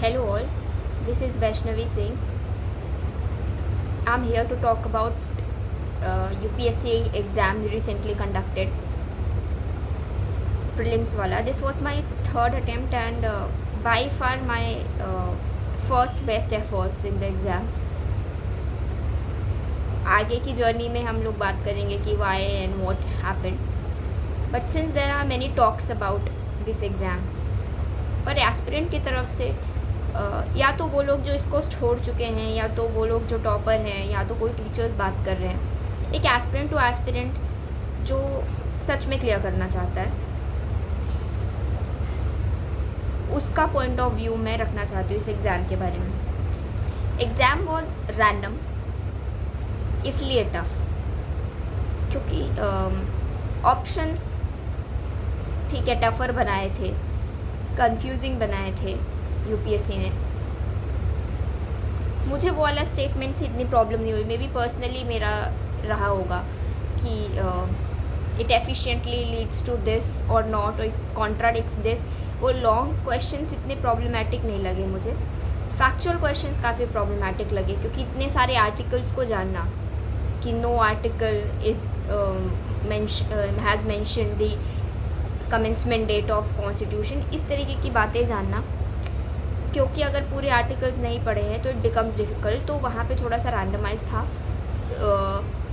Hello all, this is Vaishnavi Singh. I'm here to talk about UPSC exam recently conducted, prelims wala. This was my third attempt and by far my first best efforts in the exam. आगे की journey में हम लोग बात करेंगे कि why and what happened. But since there are many talks about this exam, पर aspirant की तरफ से या तो वो लोग जो इसको छोड़ चुके हैं या तो वो लोग जो टॉपर हैं या तो कोई टीचर्स बात कर रहे हैं, एक एस्पिरेंट टू एस्पिरेंट जो सच में क्लियर करना चाहता है उसका पॉइंट ऑफ व्यू मैं रखना चाहती हूँ इस एग्ज़ाम के बारे में. एग्ज़ाम वॉज रैंडम, इसलिए टफ क्योंकि ऑप्शंस ठीक है टफ़र बनाए थे, कंफ्यूजिंग बनाए थे यूपीएससी ने. मुझे वो वाला स्टेटमेंट से इतनी प्रॉब्लम नहीं हुई. मे बी पर्सनली मेरा रहा होगा कि it efficiently leads to this और नॉट, और इट कॉन्ट्राडिक्ट्स दिस. वो लॉन्ग क्वेश्चंस इतने प्रॉब्लमेटिक नहीं लगे मुझे. फैक्चुअल क्वेश्चंस काफ़ी प्रॉब्लमेटिक लगे क्योंकि इतने सारे आर्टिकल्स को जानना कि no article is has mention the commencement date of constitution, इस तरीके की बातें जानना. क्योंकि अगर पूरे आर्टिकल्स नहीं पढ़े हैं तो इट बिकम्स डिफ़िकल्ट. तो वहाँ पे थोड़ा सा रैंडमाइज था.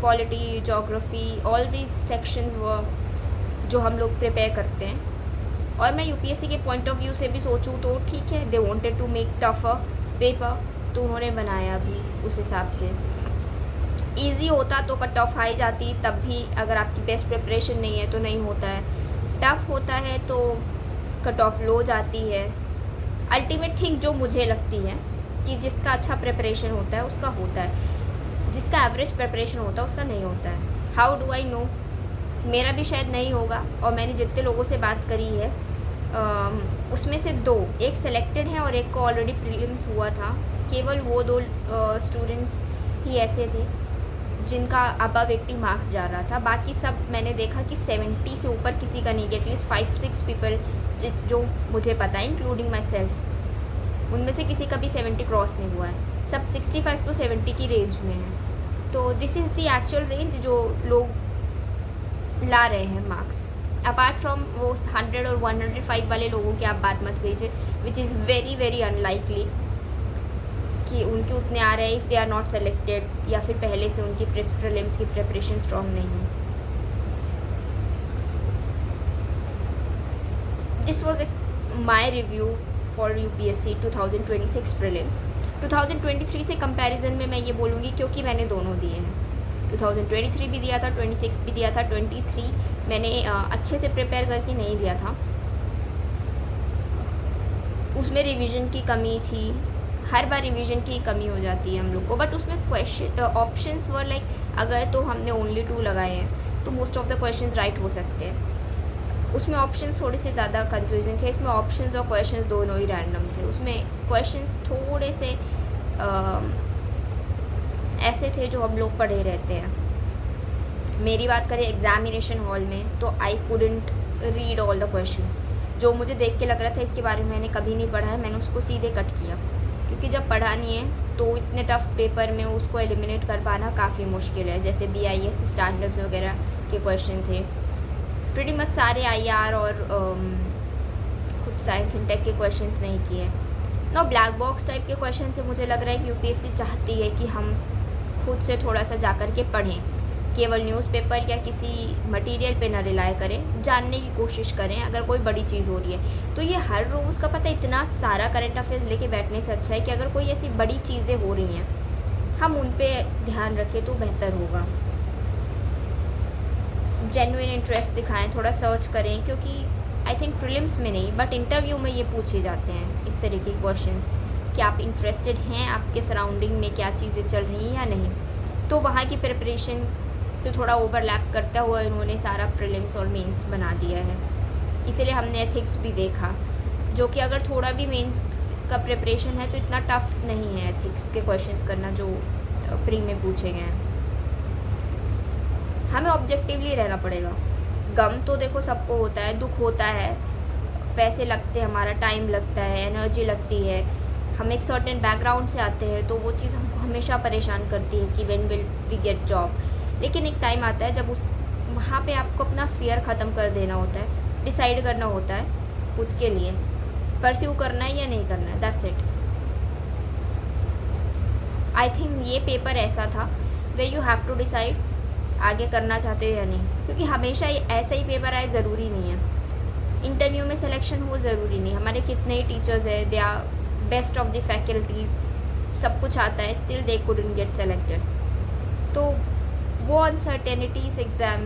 Polity, geography, all these sections वो जो हम लोग प्रिपेयर करते हैं. और मैं यूपीएससी के पॉइंट ऑफ व्यू से भी सोचूं तो ठीक है, they wanted to make tougher paper, तो उन्होंने बनाया भी उस हिसाब से. ईजी होता तो कट ऑफ हाई जाती, तब भी अगर आपकी बेस्ट प्रिपरेशन नहीं है तो नहीं होता है. टफ़ होता है तो कट ऑफ लो जाती है. अल्टीमेट थिंग जो मुझे लगती है कि जिसका अच्छा प्रिपरेशन होता है उसका होता है, जिसका एवरेज प्रिपरेशन होता है उसका नहीं होता है. How do I know? मेरा भी शायद नहीं होगा. और मैंने जितने लोगों से बात करी है उसमें से दो, एक सेलेक्टेड है और एक को ऑलरेडी प्रीलिम्स हुआ था. केवल वो दो स्टूडेंट्स ही ऐसे थे जिनका अबव 80 मार्क्स जा रहा था. बाकी सब मैंने देखा कि 70 से ऊपर किसी का नहीं. एटलीस्ट 5-6 पीपल जो मुझे पता है इंक्लूडिंग माई सेल्फ, उनमें से किसी का भी 70 क्रॉस नहीं हुआ है. सब 65 to 70 की रेंज में है. तो this is the actual range जो लोग ला रहे हैं मार्क्स. अपार्ट फ्रॉम वो 100 और 105 वाले लोगों की आप बात मत कीजिए, which is very very unlikely कि उनके उतने आ रहे हैं if they are not selected, या फिर पहले से उनकी प्रीलिम्स की प्रिपरेशन स्ट्रॉन्ग नहीं है. This was my review for UPSC 2026 prelims. 2023 से कंपैरिजन में मैं ये बोलूँगी क्योंकि मैंने दोनों दिए हैं. 2023 भी दिया था, 26 भी दिया था. 23 मैंने अच्छे से प्रिपेयर करके नहीं दिया था. उसमें रिवीजन की कमी थी. हर बार रिवीजन की कमी हो जाती है हम लोग को. बट उसमें क्वेश्चन ऑप्शंस वर लाइक, अगर तो हमने ओनली 2 लगाए हैं तो most of the questions right हो सकते हैं. उसमें ऑप्शंस थोड़े से ज़्यादा कंफ्यूजिंग थे. इसमें ऑप्शंस और क्वेश्चंस दोनों ही रैंडम थे. उसमें क्वेश्चंस थोड़े से ऐसे थे जो हम लोग पढ़े रहते हैं. मेरी बात करें एग्जामिनेशन हॉल में तो I couldn't read all the questions. जो मुझे देख के लग रहा था इसके बारे में मैंने कभी नहीं पढ़ा है, मैंने उसको सीधे कट किया. क्योंकि जब पढ़ा नहीं है तो इतने टफ पेपर में उसको एलिमिनेट कर पाना काफ़ी मुश्किल है. जैसे BIS स्टैंडर्ड्स वगैरह के क्वेश्चन थे. प्रीटी मच सारे IR और खुद साइंस एंड टेक के क्वेश्चंस नहीं किए. ना ब्लैक बॉक्स टाइप के क्वेश्चन से मुझे लग रहा है कि UPSC चाहती है कि हम खुद से थोड़ा सा जा कर के पढ़ें, केवल न्यूज़पेपर या किसी मटेरियल पे ना रिलाय करें, जानने की कोशिश करें अगर कोई बड़ी चीज़ हो रही है. तो ये हर रोज़ का पता इतना सारा करंट अफेयर्स लेके बैठने से अच्छा है कि अगर कोई ऐसी बड़ी चीज़ें हो रही हैं हम उन पे ध्यान रखें तो बेहतर होगा. जेन्युइन इंटरेस्ट दिखाएं, थोड़ा सर्च करें, क्योंकि आई थिंक प्रीलिम्स में नहीं बट इंटरव्यू में ये पूछे जाते हैं इस तरीके के क्वेश्चंस कि आप इंटरेस्टेड हैं, आपके सराउंडिंग में क्या चीज़ें चल रही हैं या नहीं. तो वहाँ की प्रिपरेशन से थोड़ा ओवरलैप करता हुआ इन्होंने सारा प्रीलिम्स और मेंस बना दिया है. इसीलिए हमने एथिक्स भी देखा, जो कि अगर थोड़ा भी मेंस का प्रिपरेशन है तो इतना टफ नहीं है एथिक्स के क्वेश्चंस करना जो प्री में पूछे गए हैं. हमें ऑब्जेक्टिवली रहना पड़ेगा. गम तो देखो सबको होता है, दुख होता है, पैसे लगते हैं, हमारा टाइम लगता है, एनर्जी लगती है, हम एक सर्टेन बैकग्राउंड से आते हैं तो वो चीज़ हमको हमेशा परेशान करती है कि when will we get job. लेकिन एक टाइम आता है जब उस वहाँ पे आपको अपना फ़ियर ख़त्म कर देना होता है, डिसाइड करना होता है खुद के लिए परस्यू करना है या नहीं करना है, दैट्स इट। आई थिंक ये पेपर ऐसा था way you have to decide आगे करना चाहते हो या नहीं, क्योंकि हमेशा ऐसा ही पेपर आए ज़रूरी नहीं है। इंटरव्यू में सिलेक्शन हो ज़रूरी नहीं। हमारे कितने ही टीचर्स हैं, they are best of the faculties, सब कुछ आता है, still they couldn't get selected. तो वो अनसर्टेनिटी इस एग्ज़ाम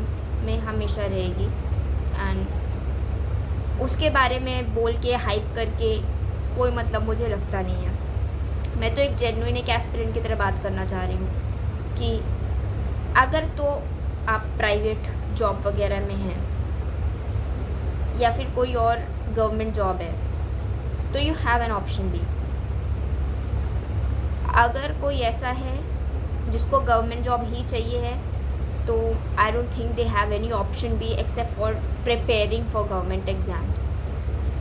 में हमेशा रहेगी एंड उसके बारे में बोल के हाइप करके कोई मतलब मुझे लगता नहीं है। मैं तो एक जेन्युइन एक एस्पिरेंट की तरह बात करना चाह रही हूँ कि अगर तो आप प्राइवेट जॉब वगैरह में हैं या फिर कोई और गवर्नमेंट जॉब है तो you have an option B. अगर कोई ऐसा है जिसको गवर्नमेंट जॉब ही चाहिए है तो I don't think they have any option B except for preparing for government exams,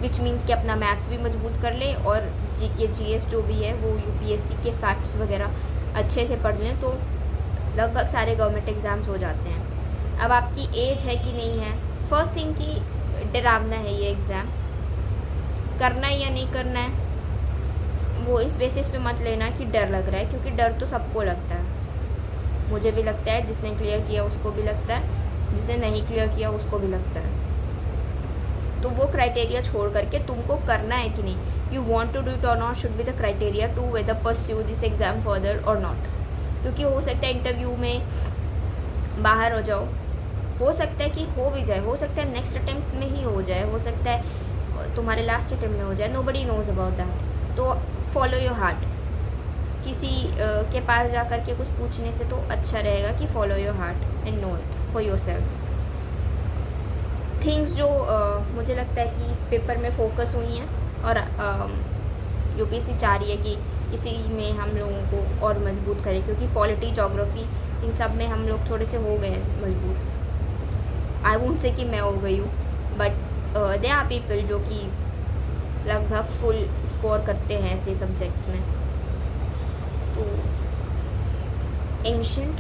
which means कि अपना मैथ्स भी मजबूत कर ले और जीके जीएस जो भी है वो यूपीएससी के फैक्ट्स वगैरह अच्छे से पढ़ लें तो लगभग सारे गवर्नमेंट एग्ज़ाम्स हो जाते हैं। अब आपकी एज है कि नहीं है, फर्स्ट थिंग कि डरावना है ये एग्ज़ाम, करना है या नहीं करना है वो इस बेसिस पे मत लेना कि डर लग रहा है, क्योंकि डर तो सबको लगता है। मुझे भी लगता है, जिसने क्लियर किया उसको भी लगता है, जिसने नहीं क्लियर किया उसको भी लगता है। तो वो क्राइटेरिया छोड़ करके तुमको करना है कि नहीं, you want to do it or not should be the criteria to whether pursue this exam further or not. क्योंकि हो सकता है इंटरव्यू में बाहर हो जाओ, हो सकता है कि हो भी जाए, हो सकता है नेक्स्ट अटेम्प्ट में ही हो जाए, हो सकता है तुम्हारे लास्ट अटेम्प्ट में हो जाए, नोबडी नोज अबाउट दैट। तो फॉलो योर हार्ट। किसी के पास जा कर के कुछ पूछने से तो अच्छा रहेगा कि follow your heart and know it for yourself. Things जो मुझे लगता है कि इस पेपर में फोकस हुई हैं और यूपीएससी चाह रही है कि इसी में हम लोगों को और मजबूत करें, क्योंकि पॉलिटी, ज्योग्राफी इन सब में हम लोग थोड़े से हो गए हैं मजबूत। आई वोंट से कि मैं हो गई हूँ, बट दे आर पीपल जो कि लगभग फुल स्कोर करते हैं ऐसे सब्जेक्ट्स में। तो एंशिएंट,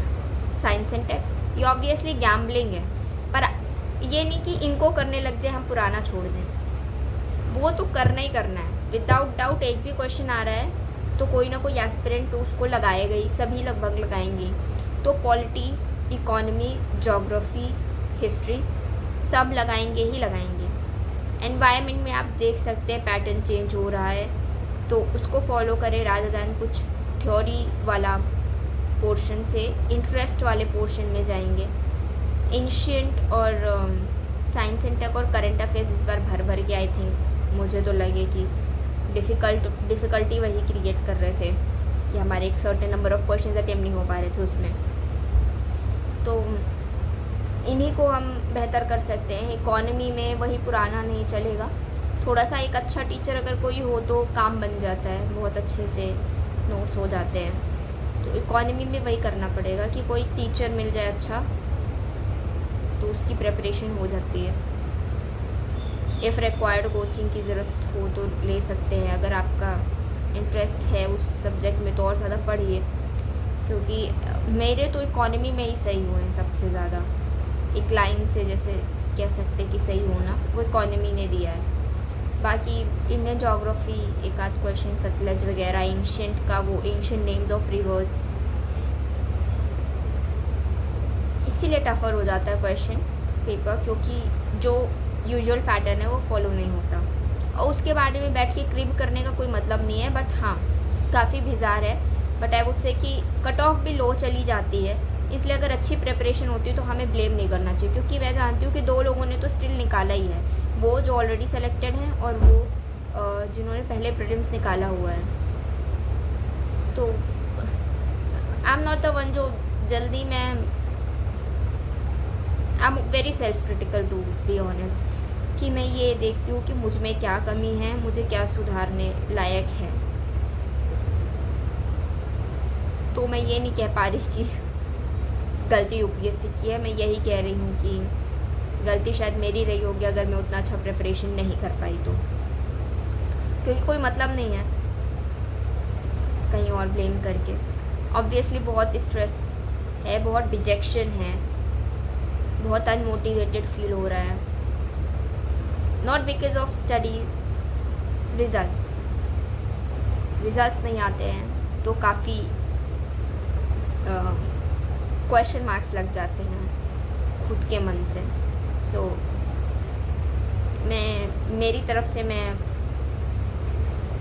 साइंस एंड टेक ये ऑब्वियसली गैम्बलिंग है, पर ये नहीं कि इनको करने लग जाए हम पुराना छोड़ दें, वो तो करना ही करना है विदाउट डाउट। एक भी क्वेश्चन आ रहा है तो कोई ना कोई एस्पिरेंट उसको लगाएगा ही, सभी लगभग लगाएंगे। तो पॉलिटी, इकोनॉमी, ज्योग्राफी, हिस्ट्री सब लगाएंगे ही लगाएंगे। एनवायरनमेंट में आप देख सकते हैं पैटर्न चेंज हो रहा है, तो उसको फॉलो करें रादर दैन कुछ थ्योरी वाला पोर्शन से इंटरेस्ट वाले पोर्शन में जाएंगे। एंशिएंट और साइंस एंड टेक और करंट अफेयर्स इस बार भर भर के आई थिंक मुझे तो लगे कि डिफ़िकल्टी वही क्रिएट कर रहे थे कि हमारे एक certain number of question attempt नहीं हो पा रहे थे उसमें। तो इन्हीं को हम बेहतर कर सकते हैं। इकोनॉमी में वही पुराना नहीं चलेगा, थोड़ा सा एक अच्छा टीचर अगर कोई हो तो काम बन जाता है, बहुत अच्छे से नोट्स हो जाते हैं। तो इकोनॉमी में वही करना पड़ेगा कि कोई टीचर मिल जाए अच्छा, तो उसकी प्रिपरेशन हो जाती है। इफ़ रिक्वायर्ड कोचिंग की ज़रूरत हो तो ले सकते हैं, अगर आपका इंटरेस्ट है उस सब्जेक्ट में तो और ज़्यादा पढ़िए, क्योंकि मेरे तो इकोनॉमी में ही सही हुए हैं सबसे ज़्यादा। एक लाइन से जैसे कह सकते कि सही होना वो इकोनॉमी ने दिया है। बाकी इंडियन ज्योग्राफी एक आध क्वेश्चन सतलज वगैरह, एंशिएंट का वो एंशिएंट नेम्स ऑफ रिवर्स, इसीलिए टफ़र हो जाता है क्वेश्चन पेपर, क्योंकि जो यूजुअल पैटर्न है वो फॉलो नहीं होता और उसके बारे में बैठ के क्रिब करने का कोई मतलब नहीं है। बट हाँ, काफ़ी बिजार है, बट आई वुड से कि कट ऑफ भी लो चली जाती है, इसलिए अगर अच्छी प्रिपरेशन होती है तो हमें ब्लेम नहीं करना चाहिए, क्योंकि मैं जानती हूँ कि 2 लोगों ने तो स्टिल निकाला ही है, वो जो ऑलरेडी सेलेक्टेड हैं और वो जिन्होंने पहले प्रीलिम्स निकाला हुआ है। तो I am not the one जो जल्दी में, I am very self critical to be honest, कि मैं ये देखती हूँ कि मुझ में क्या कमी है, मुझे क्या सुधारने लायक है। तो मैं ये नहीं कह पा रही कि गलती यूपीएससी की है, मैं यही कह रही हूँ कि गलती शायद मेरी रही होगी अगर मैं उतना अच्छा प्रिपरेशन नहीं कर पाई तो, क्योंकि कोई मतलब नहीं है। कहीं और ब्लेम करके। ऑब्वियसली बहुत स्ट्रेस है, बहुत डिजेक्शन है, बहुत अनमोटिवेटेड फील हो रहा है, not because of studies, results नहीं आते हैं तो काफ़ी क्वेश्चन मार्क्स लग जाते हैं खुद के मन से। सो मेरी तरफ से मैं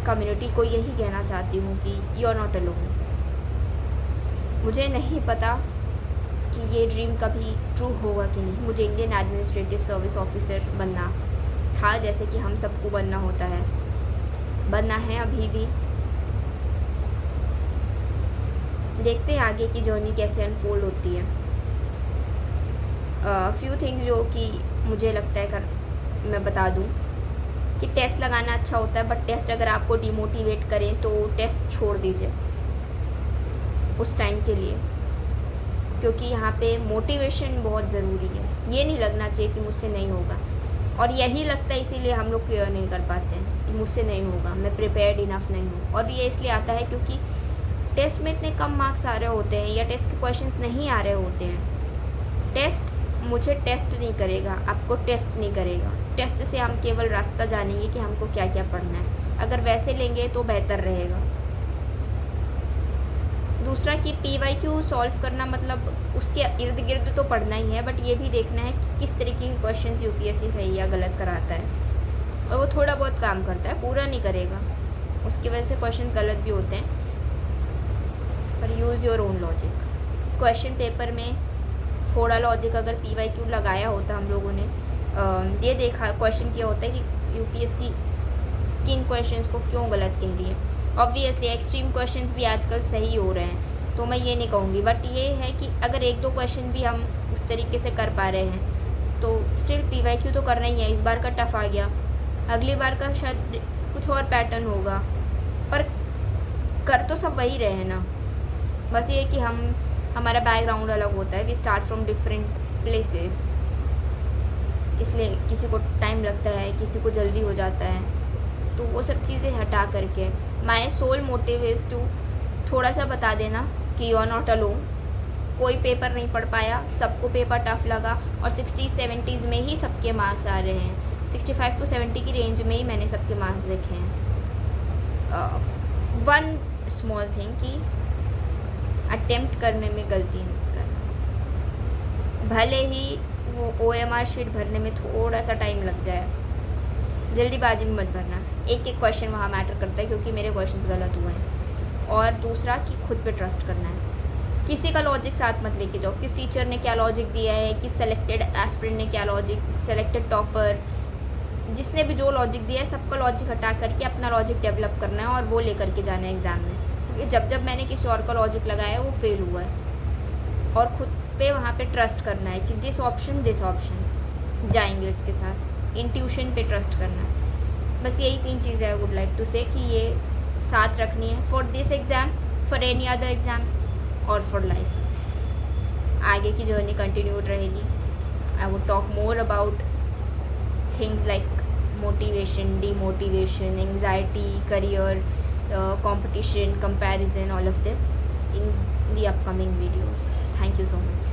कम्युनिटी को यही कहना चाहती हूँ कि यू आर नॉट अलोन। मुझे नहीं पता कि ये ड्रीम कभी ट्रू होगा कि नहीं। मुझे इंडियन एडमिनिस्ट्रेटिव सर्विस ऑफिसर बनना था, जैसे कि हम सबको बनना होता है, बनना है अभी भी। देखते हैं आगे की जर्नी कैसे अनफोल्ड होती है। फ्यू थिंग्स जो कि मुझे लगता है मैं बता दूं कि टेस्ट लगाना अच्छा होता है, बट टेस्ट अगर आपको डिमोटिवेट करें तो टेस्ट छोड़ दीजिए उस टाइम के लिए, क्योंकि यहाँ पे मोटिवेशन बहुत ज़रूरी है। ये नहीं लगना चाहिए कि मुझसे नहीं होगा, और यही लगता है इसीलिए हम लोग क्लियर नहीं कर पाते हैं कि मुझसे नहीं होगा, मैं प्रिपेयर्ड इनफ नहीं हूँ। और ये इसलिए आता है क्योंकि टेस्ट में इतने कम मार्क्स आ रहे होते हैं या टेस्ट के क्वेश्चंस नहीं आ रहे होते हैं। टेस्ट मुझे टेस्ट नहीं करेगा, आपको टेस्ट नहीं करेगा। टेस्ट से हम केवल रास्ता जानेंगे कि हमको क्या क्या पढ़ना है। अगर वैसे लेंगे तो बेहतर रहेगा। दूसरा कि PYQ सॉल्व करना मतलब उसके इर्द गिर्द तो पढ़ना ही है, बट ये भी देखना है कि किस तरीके के क्वेश्चंस UPSC सही या गलत कराता है। और वो थोड़ा बहुत काम करता है, पूरा नहीं करेगा, उसकी वजह से क्वेश्चन गलत भी होते हैं। पर use your own logic. Question paper में थोड़ा लॉजिक अगर PYQ लगाया होता, हम लोगों ने ये देखा, क्वेश्चन किया होता है कि UPSC किन क्वेश्चंस को क्यों गलत कह रही है। ऑब्वियसली एक्सट्रीम क्वेश्चंस भी आजकल सही हो रहे हैं, तो मैं ये नहीं कहूँगी, बट ये है कि अगर एक दो क्वेश्चन भी हम उस तरीके से कर पा रहे हैं तो स्टिल PYQ तो करना ही है। इस बार का टफ आ गया, अगली बार का शायद कुछ और पैटर्न होगा, पर कर तो सब वही रहे हैं ना। बस ये कि हमारा बैकग्राउंड अलग होता है, we start from different places, इसलिए किसी को टाइम लगता है, किसी को जल्दी हो जाता है। तो वो सब चीज़ें हटा करके my sole motive is to थोड़ा सा बता देना कि यू आर नॉट अलोन। कोई पेपर नहीं पढ़ पाया, सबको पेपर टफ लगा, और 60-70s में ही सबके मार्क्स आ रहे हैं। 65 to 70 की रेंज में ही मैंने सबके मार्क्स देखे हैं। वन स्मॉल थिंग कि अटेम्प्ट करने में गलती मत करना, भले ही वो OMR शीट भरने में थोड़ा सा टाइम लग जाए, जल्दीबाजी में मत भरना। एक एक क्वेश्चन वहाँ मैटर करता है, क्योंकि मेरे क्वेश्चंस गलत हुए हैं। और दूसरा कि खुद पे ट्रस्ट करना है, किसी का लॉजिक साथ मत लेके जाओ, किस टीचर ने क्या लॉजिक दिया है, किस सेलेक्टेड एस्पिरेंट ने क्या लॉजिक, सेलेक्टेड टॉपर, जिसने भी जो लॉजिक दिया है सबका लॉजिक हटा करके अपना लॉजिक डेवलप करना है और वो लेकर के जाना है एग्ज़ाम में। क्योंकि जब मैंने किसी और का लॉजिक लगाया वो फेल हुआ है, और ख़ुद पे वहाँ पे ट्रस्ट करना है कि दिस ऑप्शन जाएंगे उसके साथ। इंट्यूशन पे ट्रस्ट करना है। बस यही 3 चीज़ें आई वुड लाइक टू से कि ये साथ रखनी है for this exam, for any other exam, और फॉर लाइफ। आगे की जर्नी कंटिन्यूड रहेगी। I would talk more about things like motivation, demotivation, anxiety, career, competition, comparison, all of this in the upcoming videos. Thank you so much.